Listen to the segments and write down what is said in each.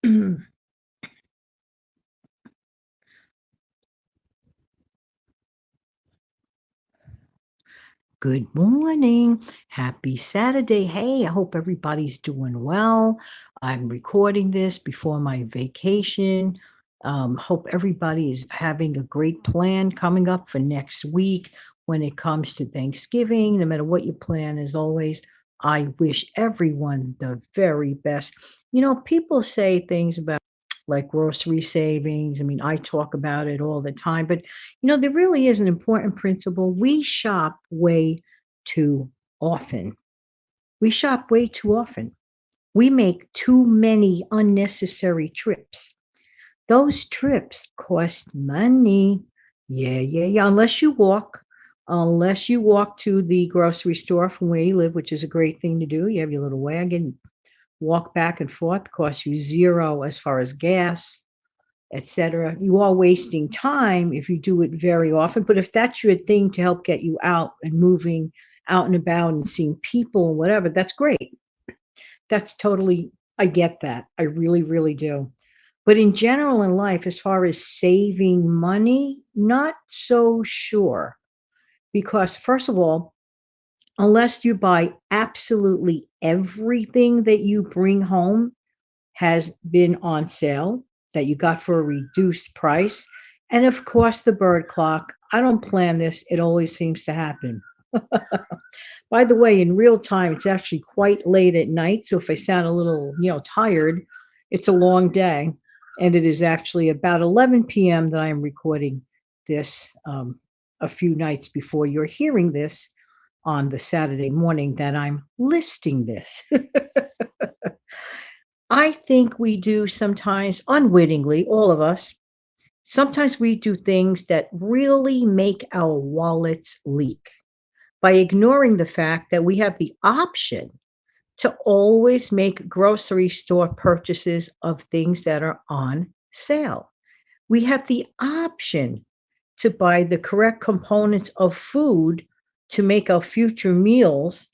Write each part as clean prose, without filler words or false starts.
Good morning. Happy Saturday. Hey, I hope everybody's doing well. I'm recording this before my vacation. Hope everybody is having a great plan coming up for next week when it comes to Thanksgiving. No matter what your plan is, always, I wish everyone the very best. People say things about like grocery savings. I mean, I talk about it all the time, but there really is an important principle. We shop way too often. We shop way too often. We make too many unnecessary trips. Those trips cost money. Yeah, yeah, yeah. Unless you walk to the grocery store from where you live, which is a great thing to do. You have your little wagon, walk back and forth, costs you zero as far as gas, etc. You are wasting time if you do it very often. But if that's your thing to help get you out and moving out and about and seeing people and whatever, that's great. That's totally, I get that. I really, really do. But in general in life, as far as saving money, not so sure. Because, first of all, unless you buy absolutely everything that you bring home has been on sale that you got for a reduced price. And of course, the bird clock. I don't plan this, it always seems to happen. By the way, in real time, it's actually quite late at night. So if I sound a little, tired, it's a long day. And it is actually about 11 p.m. that I am recording this a few nights before you're hearing this on the Saturday morning that I'm listing this. I think we do sometimes unwittingly, all of us, sometimes we do things that really make our wallets leak by ignoring the fact that we have the option to always make grocery store purchases of things that are on sale. We have the option to buy the correct components of food to make our future meals.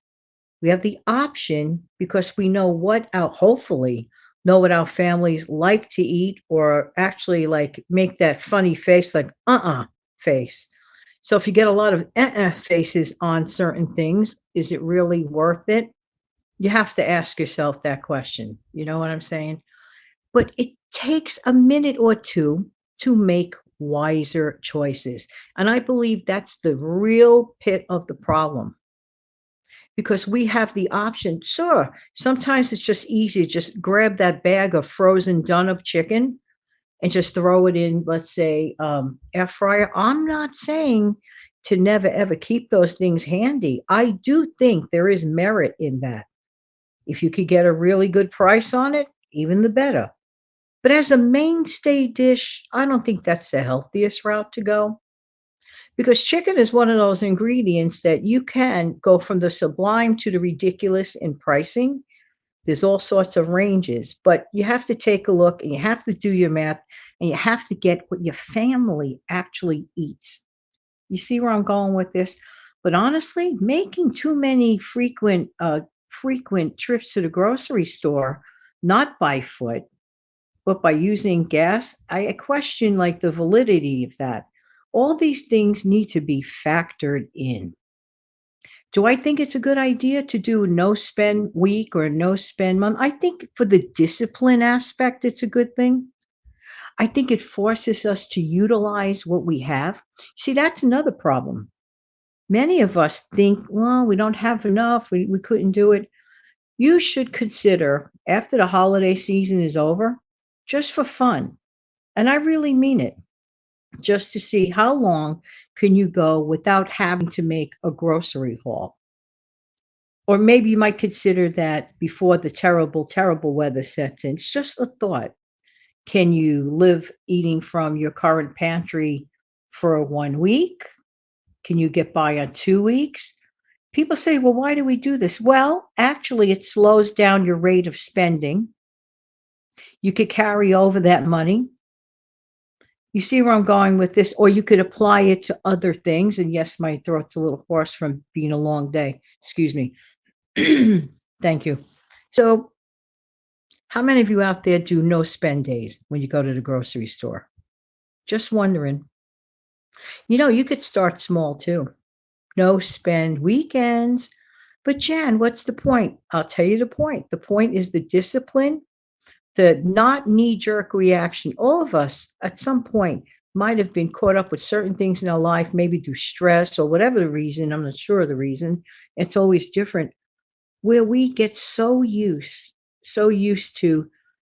We have the option because we know what our hopefully know what our families like to eat or actually like make that funny face like face. So if you get a lot of faces on certain things, is it really worth it? You have to ask yourself that question. You know what I'm saying? But it takes a minute or two to make wiser choices. And I believe that's the real pit of the problem because we have the option. Sure, sometimes it's just easy. Just grab that bag of frozen done up chicken and just throw it in, let's say, air fryer. I'm not saying to never ever keep those things handy. I do think there is merit in that. If you could get a really good price on it, even the better. But as a mainstay dish, I don't think that's the healthiest route to go because chicken is one of those ingredients that you can go from the sublime to the ridiculous in pricing. There's all sorts of ranges, but you have to take a look and you have to do your math and you have to get what your family actually eats. You see where I'm going with this? But honestly, making too many frequent trips to the grocery store, not by foot, but by using gas, I question like the validity of that. All these things need to be factored in. Do I think it's a good idea to do no spend week or no spend month? I think for the discipline aspect, it's a good thing. I think it forces us to utilize what we have. See, that's another problem. Many of us think, well, we don't have enough, we couldn't do it. You should consider after the holiday season is over, just for fun, and I really mean it, just to see how long can you go without having to make a grocery haul. Or maybe you might consider that before the terrible, terrible weather sets in. It's just a thought. Can you live eating from your current pantry for 1 week? Can you get by on 2 weeks? People say, well, why do we do this? Well, actually, it slows down your rate of spending. You could carry over that money. You see where I'm going with this? Or you could apply it to other things. And yes, my throat's a little hoarse from being a long day. Excuse me. Thank you. So, How many of you out there do no spend days when you go to the grocery store? Just wondering. You could start small too. No spend weekends. But Jan, what's the point? I'll tell you the point. The point is the discipline, the not knee jerk reaction. All of us at some point might have been caught up with certain things in our life, maybe through stress or whatever the reason. I'm not sure of the reason. It's always different, where we get so used to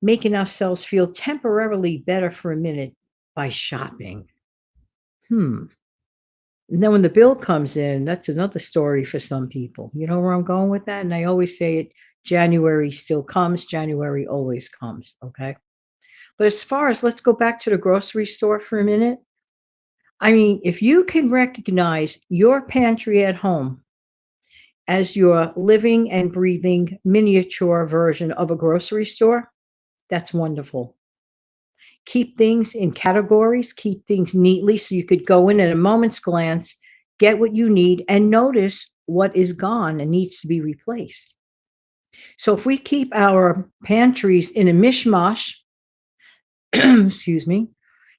making ourselves feel temporarily better for a minute by shopping. Hmm. And then when the bill comes in, that's another story for some people. You know where I'm going with that? And I always say it, January still comes, January always comes. Okay. But as far as, let's go back to the grocery store for a minute. I mean, if you can recognize your pantry at home as your living and breathing miniature version of a grocery store, that's wonderful. Keep things in categories, keep things neatly so you could go in at a moment's glance, get what you need, and notice what is gone and needs to be replaced. So if we keep our pantries in a mishmash, excuse me,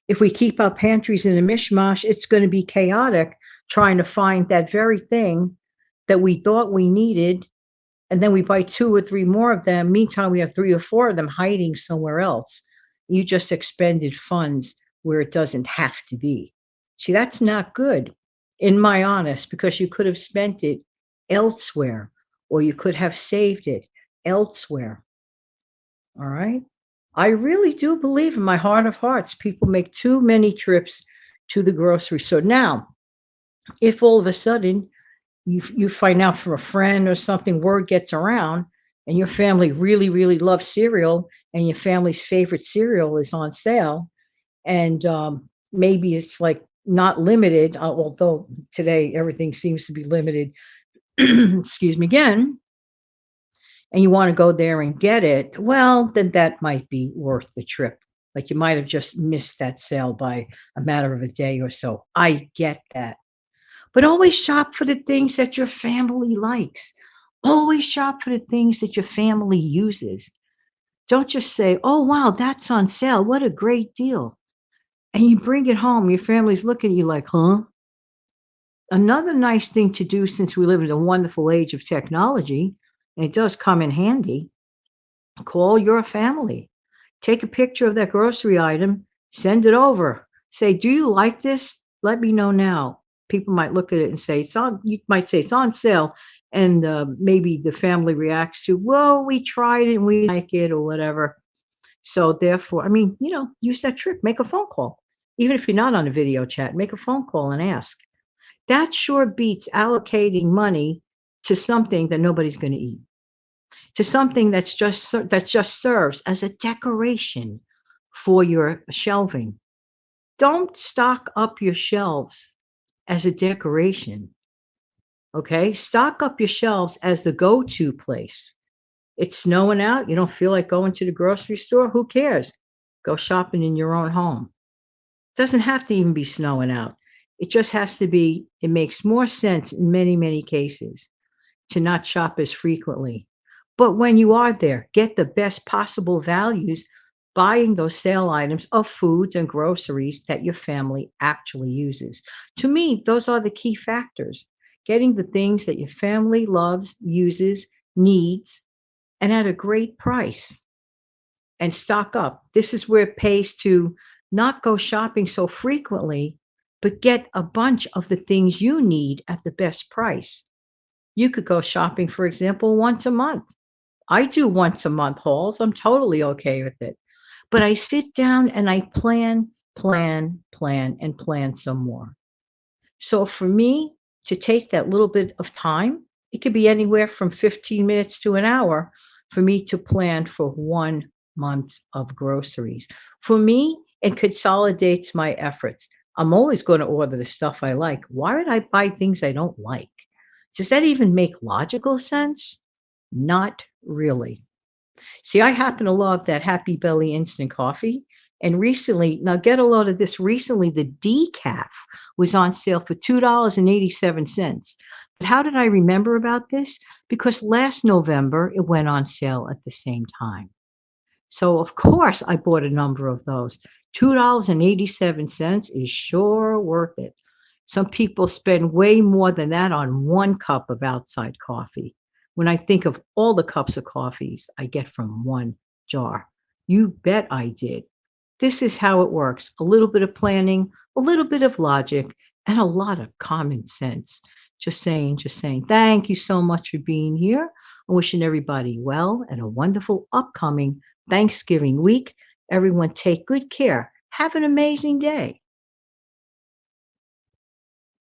if we keep our pantries in a mishmash, it's going to be chaotic trying to find that very thing that we thought we needed. And then we buy two or three more of them. Meantime, we have three or four of them hiding somewhere else. You just expended funds where it doesn't have to be. See, that's not good, in my honest, because you could have spent it elsewhere, or you could have saved it elsewhere. All right. I really do believe in my heart of hearts, people make too many trips to the grocery store. Now, if all of a sudden you find out from a friend or something, word gets around, and your family really, really loves cereal, and your family's favorite cereal is on sale, and maybe it's like not limited, although today everything seems to be limited, excuse me again, and you want to go there and get it, well, then that might be worth the trip. Like you might have just missed that sale by a matter of a day or so. I get that. But always shop for the things that your family likes. Always shop for the things that your family uses. Don't just say, oh, wow, that's on sale. What a great deal. And you bring it home. Your family's looking at you like, huh? Another nice thing to do, since we live in a wonderful age of technology, and it does come in handy, call your family. Take a picture of that grocery item, send it over. Say, do you like this? Let me know now. People might look at it and say, it's on, you might say it's on sale. And maybe the family reacts to, well, we tried it and we like it or whatever. So therefore, I mean, use that trick, make a phone call. Even if you're not on a video chat, make a phone call and ask. That sure beats allocating money to something that nobody's going to eat, to something that just serves as a decoration for your shelving. Don't stock up your shelves as a decoration. Okay? Stock up your shelves as the go-to place. It's snowing out, you don't feel like going to the grocery store, who cares? Go shopping in your own home. It doesn't have to even be snowing out. It just has to be, it makes more sense in many, many cases to not shop as frequently. But when you are there, get the best possible values buying those sale items of foods and groceries that your family actually uses. To me, those are the key factors. Getting the things that your family loves, uses, needs, and at a great price, and stock up. This is where it pays to not go shopping so frequently, but get a bunch of the things you need at the best price. You could go shopping, for example, once a month. I do once a month hauls. I'm totally okay with it. But I sit down and I plan, plan, plan, and plan some more. So for me to take that little bit of time, it could be anywhere from 15 minutes to an hour for me to plan for 1 month of groceries. For me, it consolidates my efforts. I'm always going to order the stuff I like. Why would I buy things I don't like? Does that even make logical sense? Not really. See, I happen to love that Happy Belly instant coffee. And recently, now get a load of this. Recently, the decaf was on sale for $2.87. But how did I remember about this? Because last November, it went on sale at the same time. So, of course, I bought a number of those. $2.87 is sure worth it. Some people spend way more than that on one cup of outside coffee. When I think of all the cups of coffees I get from one jar, you bet I did. This is how it works: a little bit of planning, a little bit of logic, and a lot of common sense. Just saying, just saying. Thank you so much for being here. I'm wishing everybody well and a wonderful upcoming Thanksgiving week. Everyone take good care. Have an amazing day.